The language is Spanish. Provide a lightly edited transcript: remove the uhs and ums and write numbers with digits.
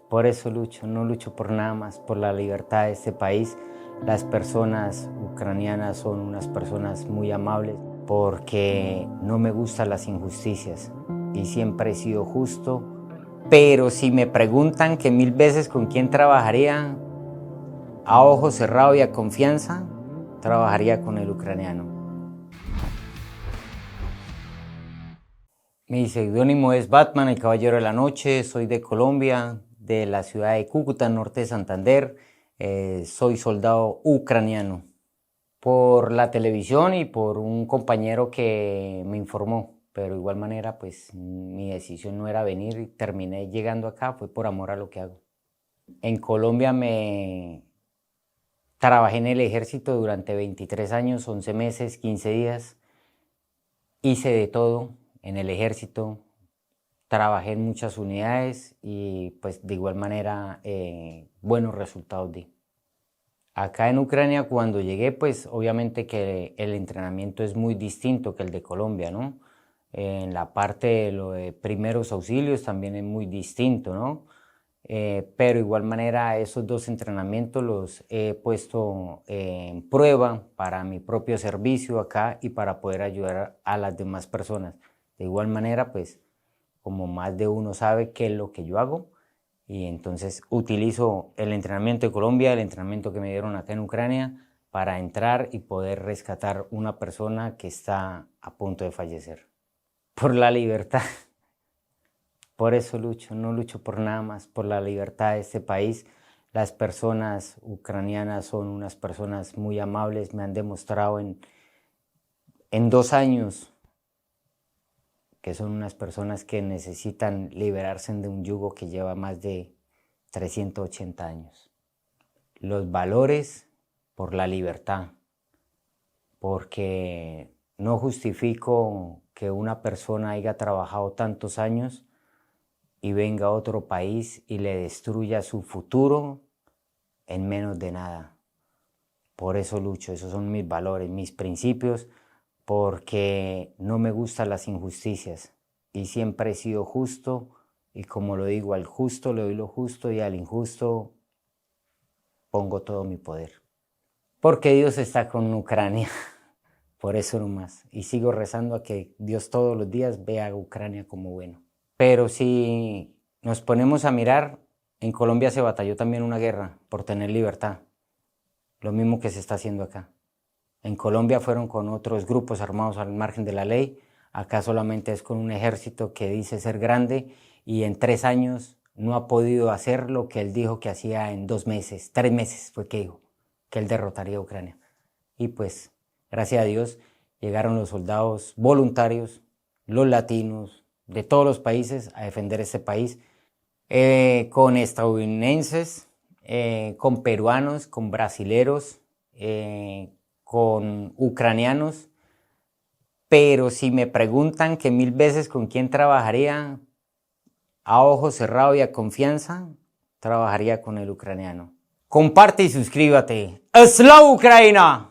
Por eso lucho, no lucho por nada más, por la libertad de este país. Las personas ucranianas son unas personas muy amables porque no me gustan las injusticias y siempre he sido justo. Pero si me preguntan que 1000 veces con quién trabajaría, a ojo cerrado y a confianza, trabajaría con el ucraniano. Mi seudónimo es Batman, el Caballero de la Noche. Soy de Colombia, de la ciudad de Cúcuta, norte de Santander. Soy soldado ucraniano. Por la televisión y por un compañero que me informó, pero de igual manera pues mi decisión no era venir y terminé llegando acá, fue por amor a lo que hago. En Colombia trabajé en el ejército durante 23 años, 11 meses, 15 días. Hice de todo en el ejército, trabajé en muchas unidades y pues de igual manera buenos resultados di. Acá en Ucrania cuando llegué pues obviamente que el entrenamiento es muy distinto que el de Colombia, ¿no? En la parte de lo de primeros auxilios también es muy distinto, ¿no? Pero de igual manera esos dos entrenamientos los he puesto en prueba para mi propio servicio acá y para poder ayudar a las demás personas. De igual manera pues como más de uno sabe qué es lo que yo hago y entonces utilizo el entrenamiento de Colombia, el entrenamiento que me dieron acá en Ucrania para entrar y poder rescatar una persona que está a punto de fallecer. Por la libertad. Por eso lucho, no lucho por nada más, por la libertad de este país. Las personas ucranianas son unas personas muy amables, me han demostrado en 2 años que son unas personas que necesitan liberarse de un yugo que lleva más de 380 años. Los valores por la libertad, porque no justifico que una persona haya trabajado tantos años y venga a otro país y le destruya su futuro en menos de nada. Por eso lucho, esos son mis valores, mis principios, porque no me gustan las injusticias y siempre he sido justo y como lo digo, al justo le doy lo justo y al injusto pongo todo mi poder. Porque Dios está con Ucrania, por eso nomás. Y sigo rezando a que Dios todos los días vea a Ucrania como bueno. Pero si nos ponemos a mirar, en Colombia se batalló también una guerra por tener libertad, lo mismo que se está haciendo acá. En Colombia fueron con otros grupos armados al margen de la ley, acá solamente es con un ejército que dice ser grande y en 3 años no ha podido hacer lo que él dijo que hacía en 2 meses, 3 meses fue que dijo, que él derrotaría a Ucrania. Y pues, gracias a Dios, llegaron los soldados voluntarios, los latinos, de todos los países a defender este país, con estadounidenses, con peruanos, con brasileros, con ucranianos, pero si me preguntan que 1000 veces con quién trabajaría, a ojo cerrado y a confianza, trabajaría con el ucraniano. Comparte y suscríbete. ¡Slava Ucrania!